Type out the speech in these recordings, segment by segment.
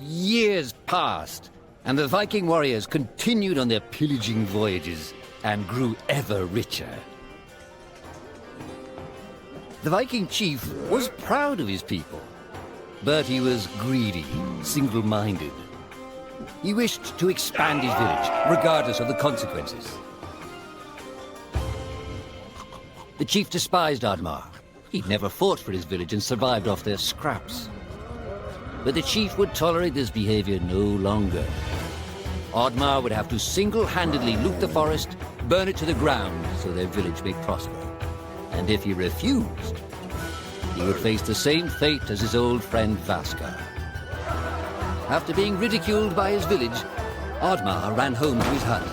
Years passed, and the Viking warriors continued on their pillaging voyages and grew ever richer. The Viking chief was proud of his people, but he was greedy, single-minded. He wished to expand his village, regardless of the consequences. The chief despised Oddmar. He'd never fought for his village and survived off their scraps. But the chief would tolerate this behavior no longer. Oddmar would have to single-handedly loot the forest, burn it to the ground so their village may prosper. And if he refused, he would face the same fate as his old friend Vaska. After being ridiculed by his village, Oddmar ran home to his hut.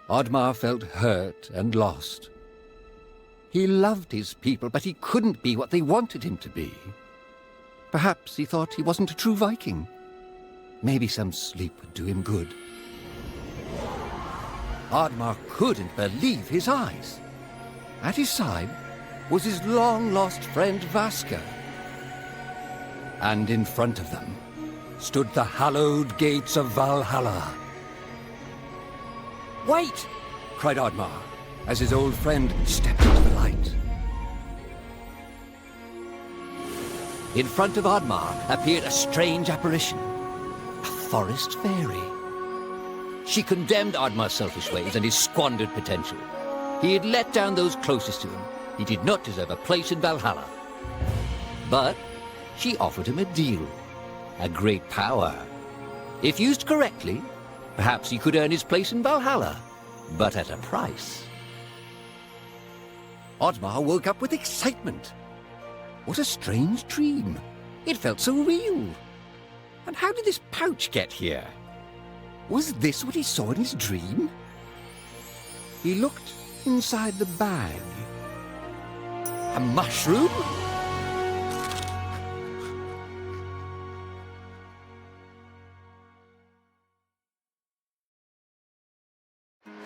Oddmar felt hurt and lost. He loved his people, but he couldn't be what they wanted him to be. Perhaps he thought he wasn't a true Viking. Maybe some sleep would do him good. Oddmar couldn't believe his eyes. At his side was his long-lost friend Vaska. And in front of them stood the hallowed gates of Valhalla. "Wait!" cried Oddmar, as his old friend stepped into the light. In front of Oddmar appeared a strange apparition, a forest fairy. She condemned Oddmar's selfish ways and his squandered potential. He had let down those closest to him. He did not deserve a place in Valhalla. But she offered him a deal, a great power. If used correctly, perhaps he could earn his place in Valhalla, but at a price. Oddmar woke up with excitement. What a strange dream. It felt so real. And how did this pouch get here? Was this what he saw in his dream? He looked inside the bag. A mushroom?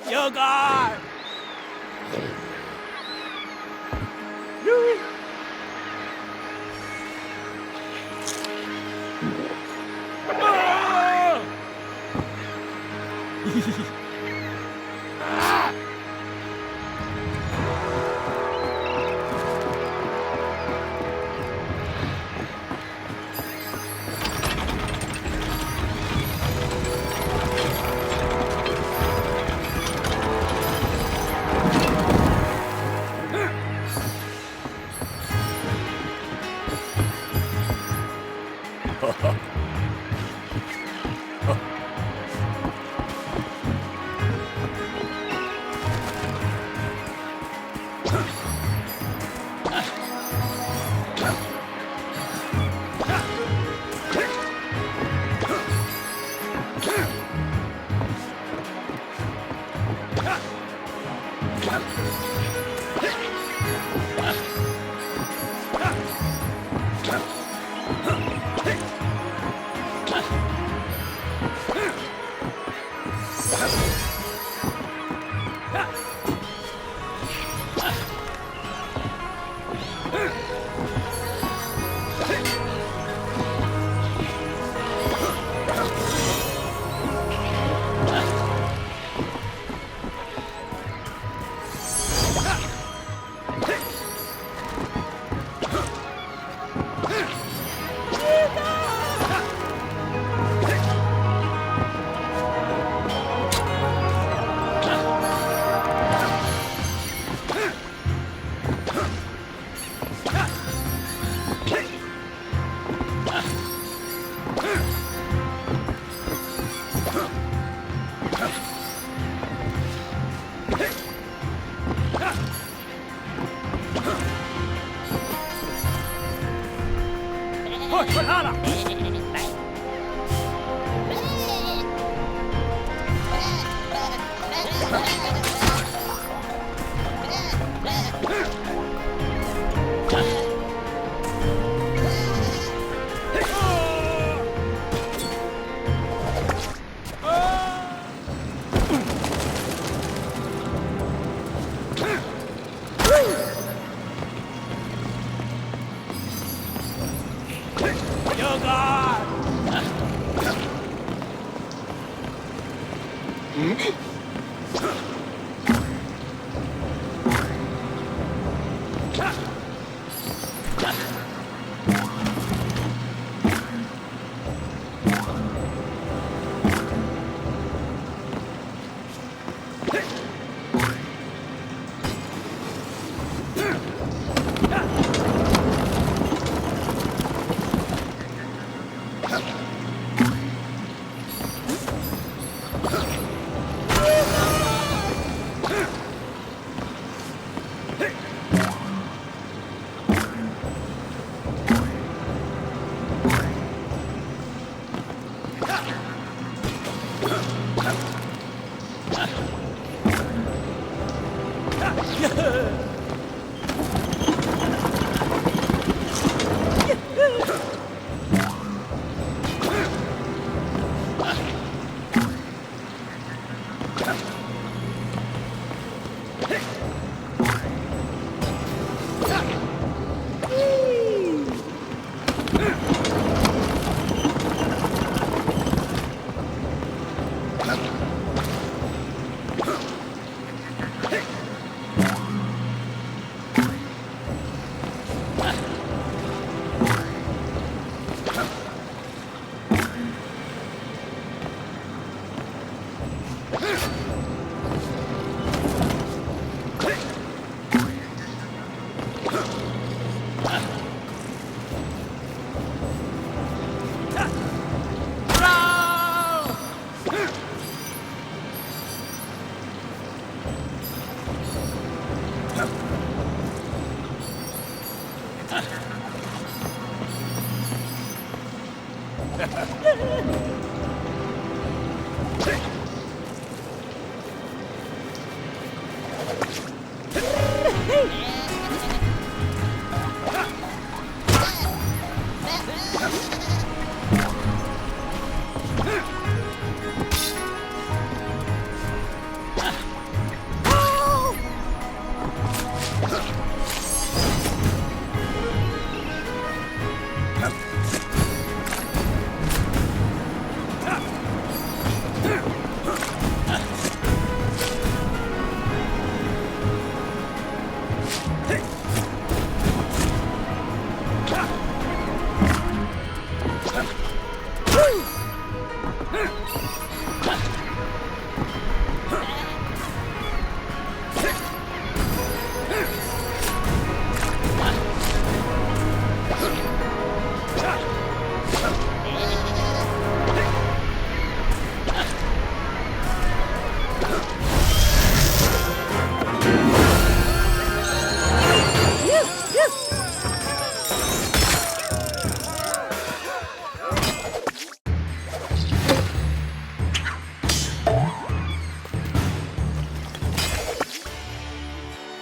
Yogar!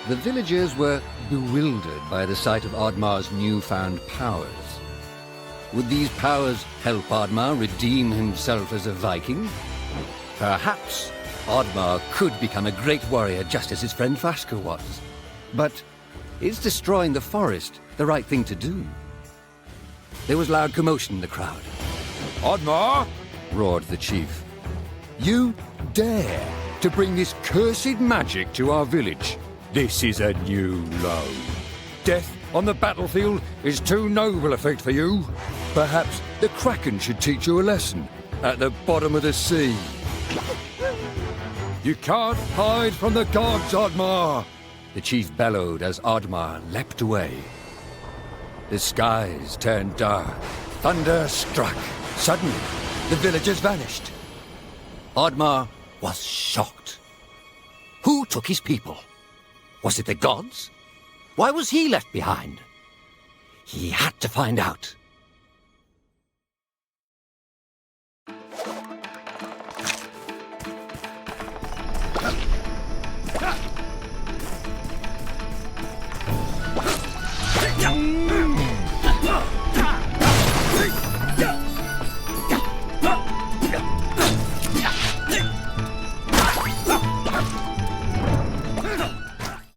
The villagers were bewildered by the sight of Oddmar's newfound powers. Would these powers help Oddmar redeem himself as a Viking? Perhaps Oddmar could become a great warrior just as his friend Vaska was. But is destroying the forest the right thing to do? There was loud commotion in the crowd. Oddmar! Roared the chief. You dare to bring this cursed magic to our village? This is a new low. Death on the battlefield is too noble a fate for you. Perhaps the Kraken should teach you a lesson at the bottom of the sea. You can't hide from the gods, Oddmar! The chief bellowed as Oddmar leapt away. The skies turned dark. Thunder struck. Suddenly, the villagers vanished. Oddmar was shocked. Who took his people? Was it the gods? Why was he left behind? He had to find out.